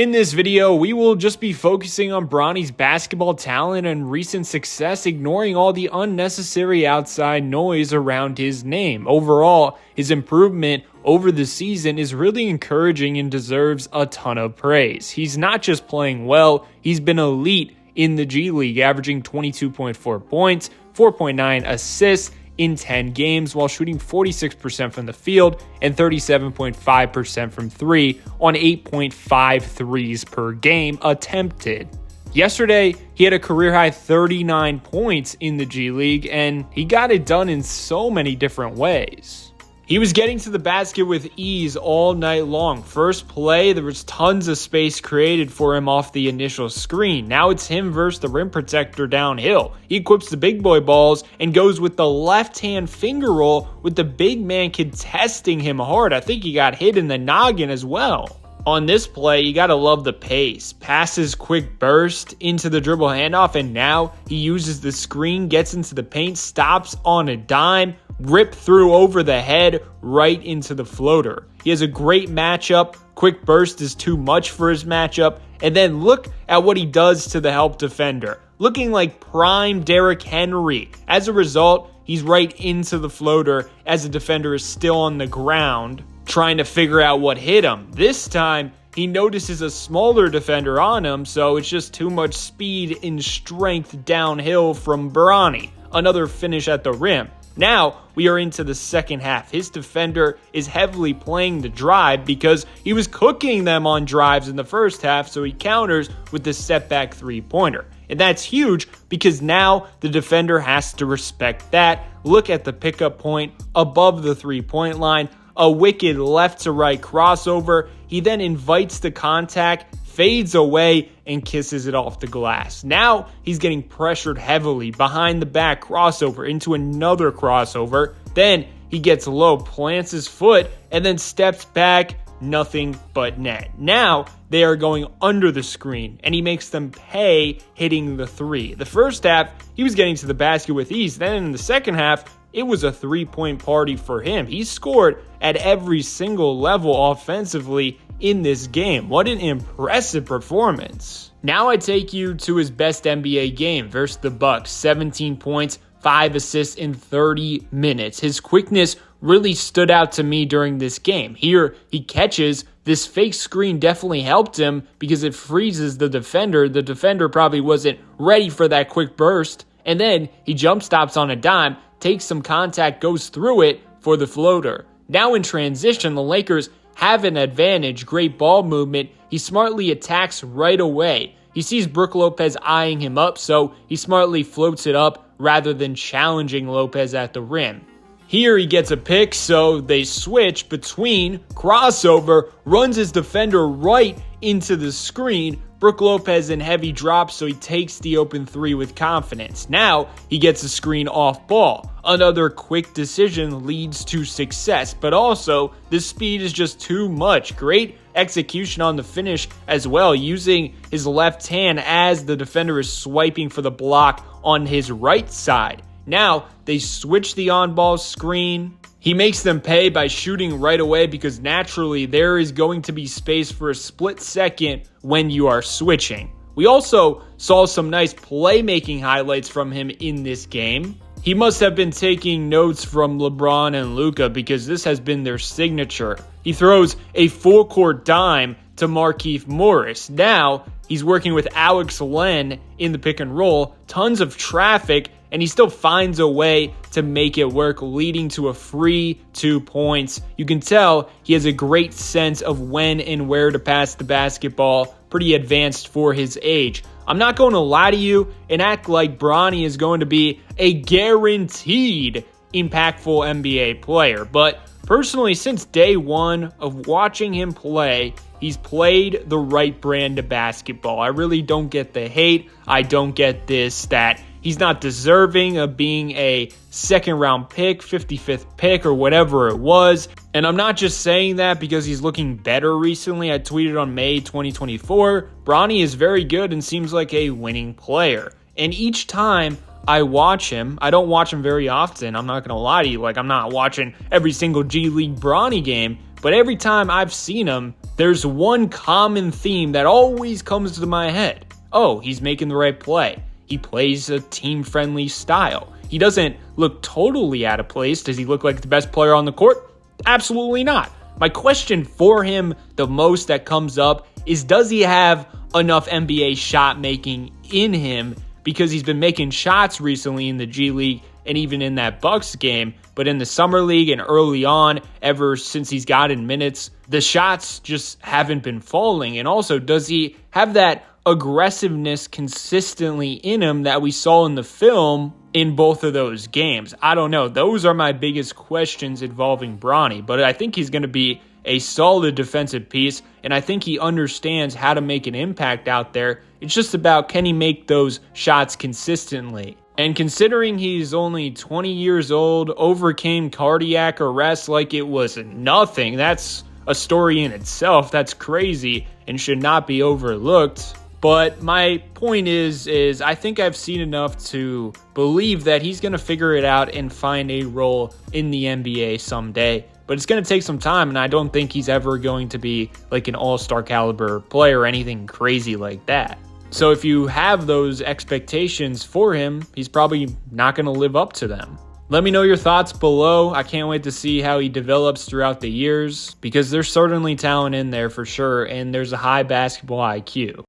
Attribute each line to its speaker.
Speaker 1: In this video, we will just be focusing on Bronny's basketball talent and recent success, ignoring all the unnecessary outside noise around his name. Overall, his improvement over the season is really encouraging and deserves a ton of praise. He's not just playing well, he's been elite in the G League, averaging 22.4 points, 4.9 assists in 10 games while shooting 46% from the field and 37.5% from three on 8.5 threes per game attempted. Yesterday, he had a career-high 39 points in the G League, and he got it done in so many different ways. He was getting to the basket with ease all night long. First play, there was tons of space created for him off the initial screen. Now it's him versus the rim protector downhill. He equips the big boy balls and goes with the left-hand finger roll with the big man contesting him hard. I think he got hit in the noggin as well. On this play, you gotta love the pace. Passes quick burst into the dribble handoff, and now he uses the screen, gets into the paint, stops on a dime, rip through over the head right into the floater. He has a great matchup. Quick burst is too much for his matchup. And then look at what he does to the help defender. Looking like prime Derrick Henry. As a result, he's right into the floater as the defender is still on the ground trying to figure out what hit him. This time, he notices a smaller defender on him, so it's just too much speed and strength downhill from Bronny. Another finish at the rim. Now, we are into the second half. His defender is heavily playing the drive because he was cooking them on drives in the first half, so he counters with the step-back three-pointer. And that's huge because now the defender has to respect that. Look at the pickup point above the three-point line. A wicked left-to-right crossover. He then invites the contact, fades away, and kisses it off the glass. Now he's getting pressured heavily behind the back crossover into another crossover. Then he gets low, plants his foot, and then steps back. Nothing but net. Now they are going under the screen, and he makes them pay hitting the three. The first half, he was getting to the basket with ease. Then in the second half, it was a three-point party for him. He scored at every single level offensively in this game. What an impressive performance. Now I take you to his best NBA game versus the Bucks. 17 points, 5 assists in 30 minutes. His quickness really stood out to me during this game. Here, he catches. This fake screen definitely helped him because it freezes the defender. The defender probably wasn't ready for that quick burst. And then he jump stops on a dime, takes some contact, goes through it for the floater. Now in transition, the Lakers have an advantage. Great ball movement. He smartly attacks right away. He sees Brook Lopez eyeing him up, so he smartly floats it up rather than challenging Lopez at the rim. Here he gets a pick, so they switch between crossover, runs his defender right into the screen. Brook Lopez in heavy drop, so he takes the open three with confidence. Now he gets a screen off ball. Another quick decision leads to success, but also the speed is just too much. Great execution on the finish as well, using his left hand as the defender is swiping for the block on his right side. Now they switch the on-ball screen. He makes them pay by shooting right away because naturally there is going to be space for a split second when you are switching. We also saw some nice playmaking highlights from him in this game. He must have been taking notes from LeBron and Luka because this has been their signature. He throws a full-court dime to Markieff Morris. Now he's working with Alex Len in the pick and roll. Tons of traffic, and he still finds a way to make it work, leading to a free 2 points. You can tell he has a great sense of when and where to pass the basketball. Pretty advanced for his age. I'm not going to lie to you and act like Bronny is going to be a guaranteed impactful NBA player, but personally, since day one of watching him play, he's played the right brand of basketball. I really don't get the hate. I don't get this, that he's not deserving of being a second-round pick, 55th pick, or whatever it was. And I'm not just saying that because he's looking better recently. I tweeted on May 2024, Bronny is very good and seems like a winning player. And each time I watch him, I don't watch him very often. I'm not going to lie to you. I'm not watching every single G League Bronny game. but every time I've seen him, there's one common theme that always comes to my head. Oh, he's making the right play. He plays a team-friendly style. He doesn't look totally out of place. Does he look like the best player on the court? Absolutely not. My question for him, the most that comes up, is does he have enough NBA shot making in him? Because he's been making shots recently in the G League and even in that Bucks game, but in the summer league and early on, ever since he's gotten minutes, the shots just haven't been falling. And also, does he have that aggressiveness consistently in him that we saw in the film in both of those games? I don't know. Those are my biggest questions involving Bronny, but I think he's going to be a solid defensive piece, and I think he understands how to make an impact out there. It's just about, can he make those shots consistently? And considering he's only 20 years old, overcame cardiac arrest like it was nothing, that's a story in itself. That's crazy and should not be overlooked. But my point is I think I've seen enough to believe that he's going to figure it out and find a role in the NBA someday. But it's going to take some time, and I don't think he's ever going to be like an all-star caliber player or anything crazy like that. So if you have those expectations for him, he's probably not going to live up to them. Let me know your thoughts below. I can't wait to see how he develops throughout the years, because there's certainly talent in there for sure, and there's a high basketball IQ.